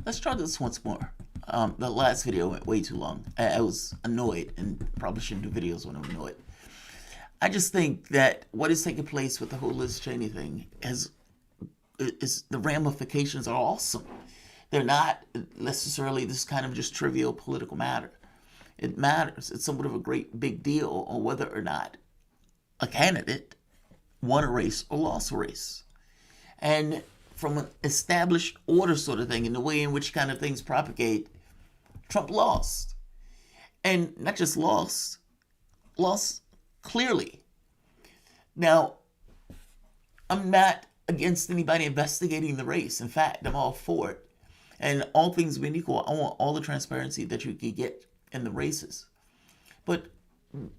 Let's try this once more. The last video went way too long. I was annoyed and probably shouldn't do videos when I'm annoyed. I just think that what is taking place with the whole Liz Cheney thing is the ramifications are awesome. They're not necessarily this kind of just trivial political matter. It matters. It's somewhat of a great big deal on whether or not a candidate won a race or lost a race. And from an established order sort of thing, in the way in which kind of things propagate, Trump lost. And not just lost clearly. Now, I'm not against anybody investigating the race. In fact, I'm all for it. And all things being equal, I want all the transparency that you can get in the races. But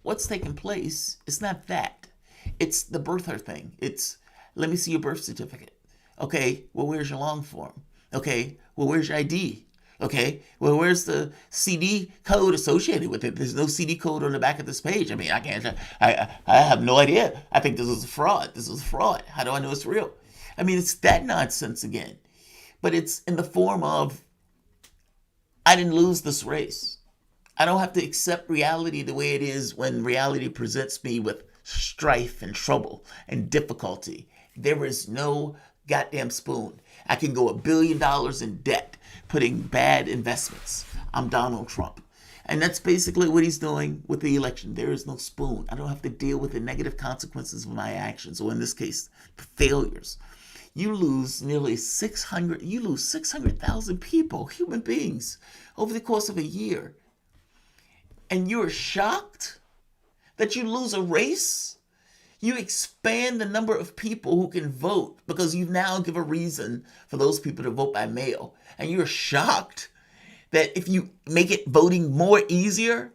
what's taking place is not that. It's the birther thing. It's, let me see your birth certificate. Okay, well, where's your long form? Okay, well, where's your ID? Okay, well, where's the CD code associated with it? There's no CD code on the back of this page. I mean, I have no idea. I think this is a fraud. This is a fraud. How do I know it's real? I mean, it's that nonsense again. But it's in the form of, I didn't lose this race. I don't have to accept reality the way it is when reality presents me with strife and trouble and difficulty. There is no goddamn spoon. I can go $1 billion in debt putting bad investments. I'm Donald Trump. And that's basically what he's doing with the election. There is no spoon. I don't have to deal with the negative consequences of my actions, or in this case, failures. You lose nearly 600,000 people, human beings, over the course of a year. And you're shocked that you lose a race? You expand the number of people who can vote because you now give a reason for those people to vote by mail. And you're shocked that if you make it voting more easier,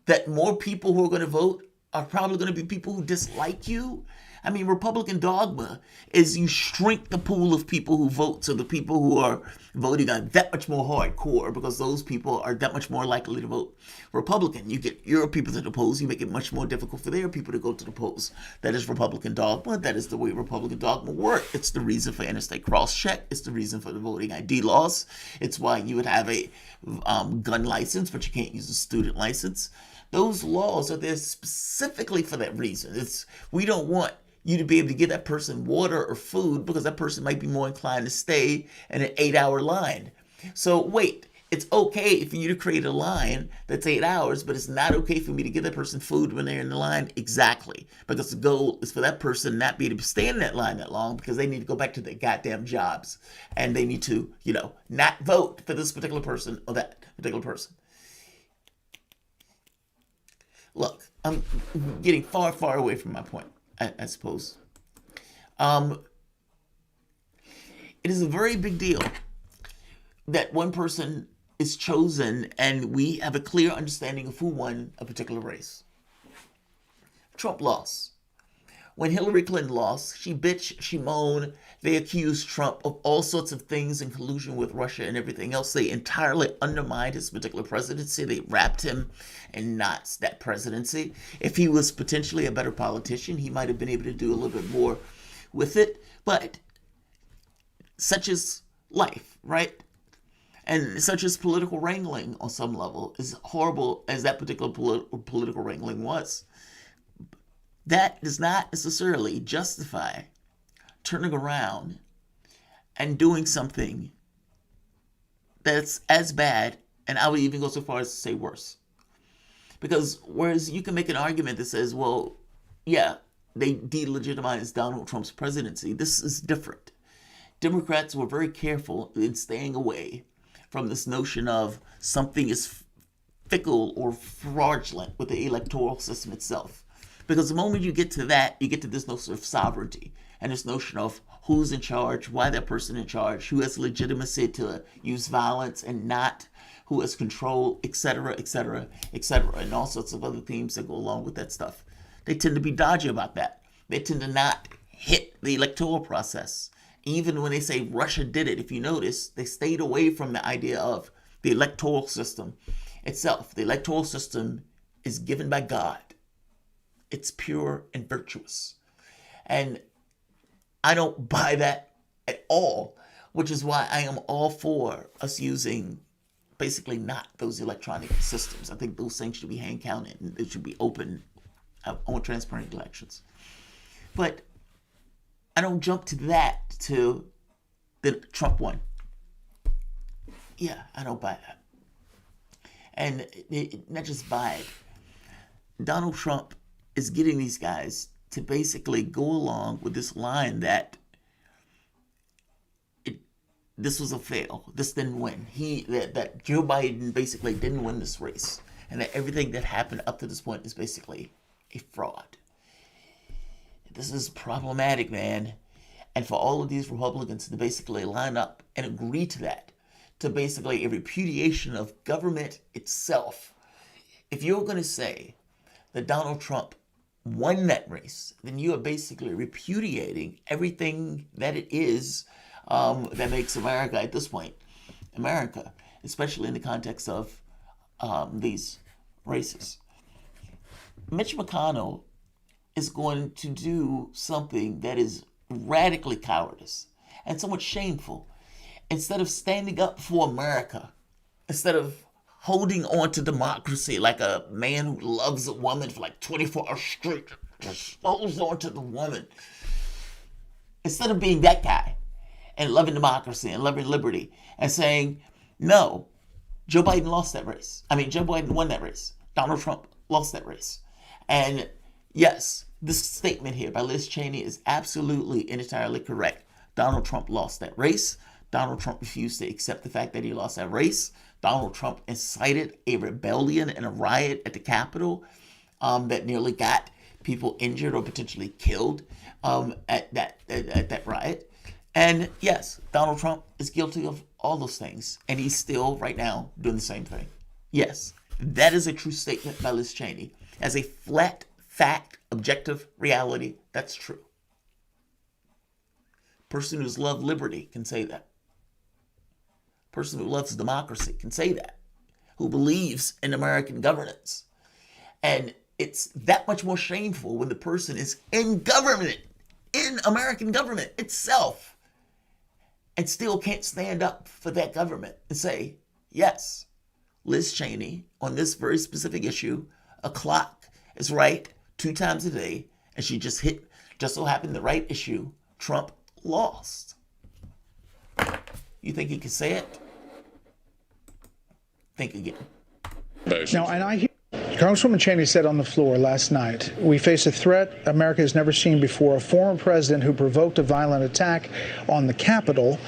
that more people who are going to vote are probably going to be people who dislike you. I mean, Republican dogma is you shrink the pool of people who vote, so the people who are voting are that much more hardcore because those people are that much more likely to vote Republican. You get your people to the polls, you make it much more difficult for their people to go to the polls. That is Republican dogma. That is the way Republican dogma works. It's the reason for interstate cross-check. It's the reason for the voting ID laws. It's why you would have a gun license, but you can't use a student license. Those laws are there specifically for that reason. We don't want you to be able to give that person water or food because that person might be more inclined to stay in an 8-hour line. So wait, it's okay for you to create a line that's 8 hours, but it's not okay for me to give that person food when they're in the line? Exactly. Because the goal is for that person not be able to stay in that line that long because they need to go back to their goddamn jobs. And they need to, not vote for this particular person or that particular person. Look, I'm getting far, far away from my point, I suppose. It is a very big deal that one person is chosen and we have a clear understanding of who won a particular race. Trump lost. When Hillary Clinton lost, she bitched, she moaned. They accused Trump of all sorts of things in collusion with Russia and everything else. They entirely undermined his particular presidency. They wrapped him in knots, that presidency. If he was potentially a better politician, he might have been able to do a little bit more with it. But such is life, right? And such as political wrangling on some level, as horrible as that particular political wrangling was. That does not necessarily justify turning around and doing something that's as bad, and I would even go so far as to say worse. Because whereas you can make an argument that says, well, yeah, they delegitimized Donald Trump's presidency, this is different. Democrats were very careful in staying away from this notion of something is fickle or fraudulent with the electoral system itself. Because the moment you get to that, you get to this notion of sovereignty and this notion of who's in charge, why that person in charge, who has legitimacy to use violence and not, who has control, etc., etc., etc., and all sorts of other themes that go along with that stuff. They tend to be dodgy about that. They tend to not hit the electoral process. Even when they say Russia did it, if you notice, they stayed away from the idea of the electoral system itself. The electoral system is given by God. It's pure and virtuous. And I don't buy that at all which is why I am all for us using basically not those electronic systems. I think those things should be hand counted and it should be open. I want transparent elections. But I don't jump to that to the Trump won. Yeah, I don't buy that. And not just buy it. Donald Trump is getting these guys to basically go along with this line that this was a fail. This didn't win. That Joe Biden basically didn't win this race. And that everything that happened up to this point is basically a fraud. This is problematic, man. And for all of these Republicans to basically line up and agree to that, to basically a repudiation of government itself. If you're going to say that Donald Trump won that race, then you are basically repudiating everything that it is that makes America at this point, America, especially in the context of these races. Mitch McConnell is going to do something that is radically cowardice and somewhat shameful. Instead of standing up for America, instead of holding on to democracy like a man who loves a woman for like 24 hours straight, just holds on to the woman. Instead of being that guy and loving democracy and loving liberty and saying, no, Joe Biden lost that race. Joe Biden won that race. Donald Trump lost that race. And yes, this statement here by Liz Cheney is absolutely and entirely correct. Donald Trump lost that race. Donald Trump refused to accept the fact that he lost that race. Donald Trump incited a rebellion and a riot at the Capitol that nearly got people injured or potentially killed at that riot. And yes, Donald Trump is guilty of all those things. And he's still, right now, doing the same thing. Yes, that is a true statement by Liz Cheney. As a flat fact, objective reality, that's true. Person who's loved liberty can say that. Person who loves democracy can say that. Who believes in American governance. And it's that much more shameful when the person is in government, in American government itself, and still can't stand up for that government and say, yes, Liz Cheney, on this very specific issue, a clock is right 2 times a day, and she just so happened the right issue, Trump lost. You think he can say it? Think again. Now, and I hear Congresswoman Cheney said on the floor last night, we face a threat America has never seen before, a former president who provoked a violent attack on the Capitol.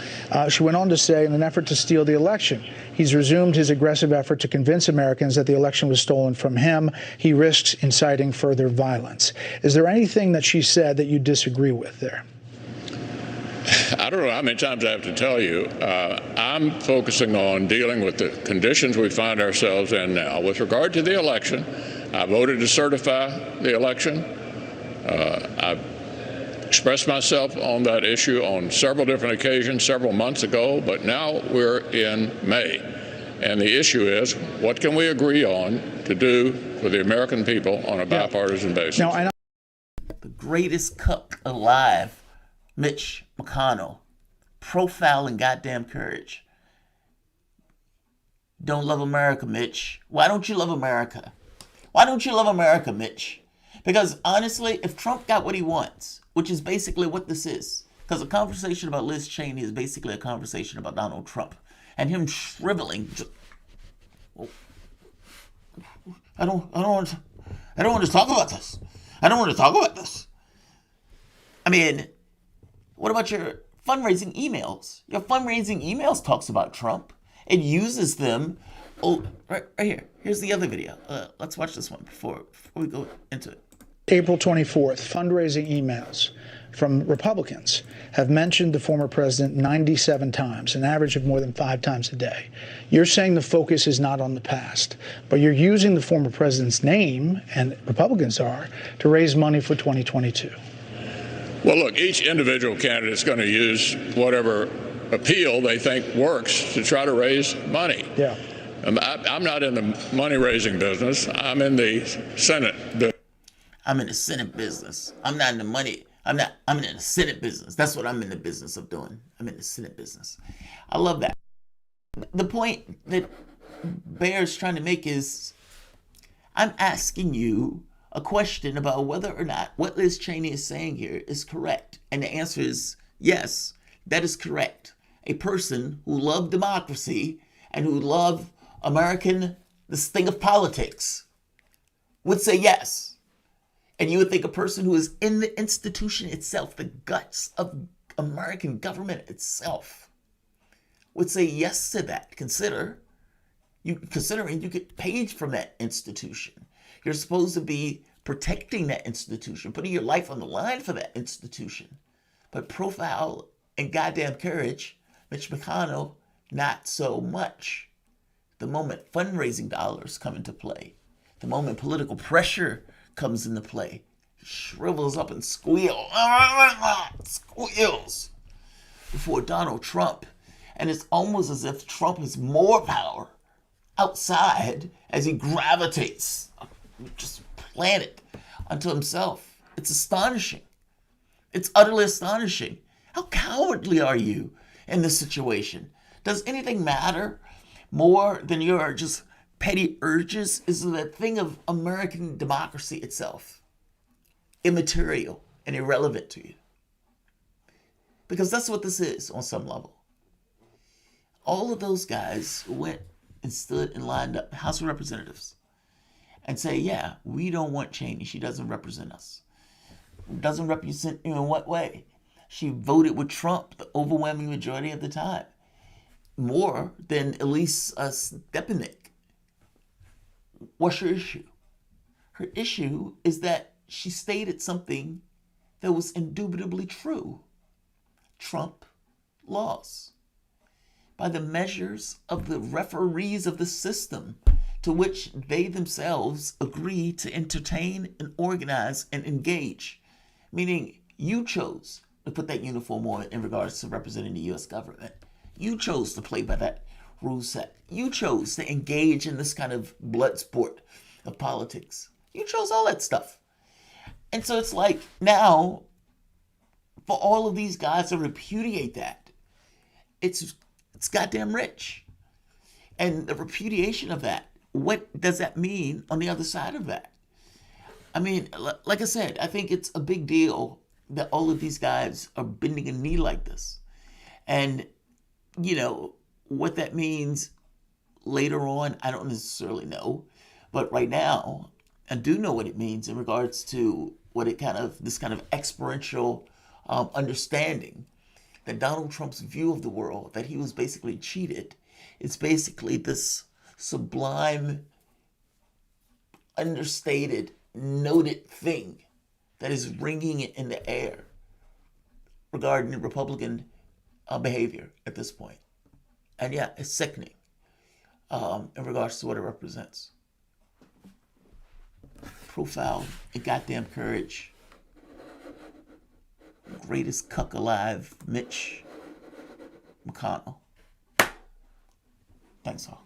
She went on to say, in an effort to steal the election, he's resumed his aggressive effort to convince Americans that the election was stolen from him. He risks inciting further violence. Is there anything that she said that you disagree with there? I don't know how many times I have to tell you. I'm focusing on dealing with the conditions we find ourselves in now. With regard to the election, I voted to certify the election. I've expressed myself on that issue on several different occasions several months ago, but now we're in May. And the issue is, what can we agree on to do for the American people on a bipartisan basis? Now, the greatest cook alive, Mitch McConnell, profile and goddamn courage. Don't love America, Mitch. Why don't you love America? Why don't you love America, Mitch? Because honestly, if Trump got what he wants, which is basically what this is, because a conversation about Liz Cheney is basically a conversation about Donald Trump and him shriveling. I don't want to talk about this. I don't want to talk about this. What about your fundraising emails? Your fundraising emails talks about Trump. It uses them. Oh, right here. Here's the other video. Let's watch this one before we go into it. April 24th, fundraising emails from Republicans have mentioned the former president 97 times, an average of more than 5 times a day. You're saying the focus is not on the past, but you're using the former president's name, and Republicans are, to raise money for 2022. Well, look, each individual candidate is going to use whatever appeal they think works to try to raise money. Yeah. I'm not in the money-raising business. I'm in the Senate business. I'm in the Senate business. I'm not in the I'm in the Senate business. That's what I'm in the business of doing. I'm in the Senate business. I love that. The point that Bear's trying to make is, I'm asking you a question about whether or not what Liz Cheney is saying here is correct. And the answer is yes, that is correct. A person who loved democracy and who loved this thing of politics, would say yes. And you would think a person who is in the institution itself, the guts of American government itself, would say yes to that. Considering you get paid from that institution. You're supposed to be protecting that institution, putting your life on the line for that institution. But profile and goddamn courage, Mitch McConnell, not so much. The moment fundraising dollars come into play, the moment political pressure comes into play, shrivels up and squeals before Donald Trump. And it's almost as if Trump has more power outside as he gravitates, just planet unto himself. It's astonishing. It's utterly astonishing. How cowardly are you in this situation? Does anything matter more than your just petty urges? Is the thing of American democracy itself immaterial and irrelevant to you? Because that's what this is on some level. All of those guys went and stood and lined up, House of Representatives, and say, yeah, we don't want Cheney. She doesn't represent us. Doesn't represent you in what way? She voted with Trump the overwhelming majority of the time. More than Elise Stepanik. What's her issue? Her issue is that she stated something that was indubitably true. Trump lost by the measures of the referees of the system to which they themselves agree to entertain and organize and engage. Meaning, you chose to put that uniform on in regards to representing the U.S. government. You chose to play by that rule set. You chose to engage in this kind of blood sport of politics. You chose all that stuff. And so it's like now, for all of these guys to repudiate that, it's goddamn rich. And the repudiation of that, what does that mean on the other side of that? I mean, like I said, I think it's a big deal that all of these guys are bending a knee like this. And, you know, what that means later on, I don't necessarily know. But right now, I do know what it means in regards to what this kind of experiential understanding that Donald Trump's view of the world, that he was basically cheated, it's basically this sublime, understated, noted thing that is ringing in the air regarding Republican behavior at this point. And yeah, it's sickening in regards to what it represents. Profile and goddamn courage. Greatest cuck alive, Mitch McConnell. Thanks all.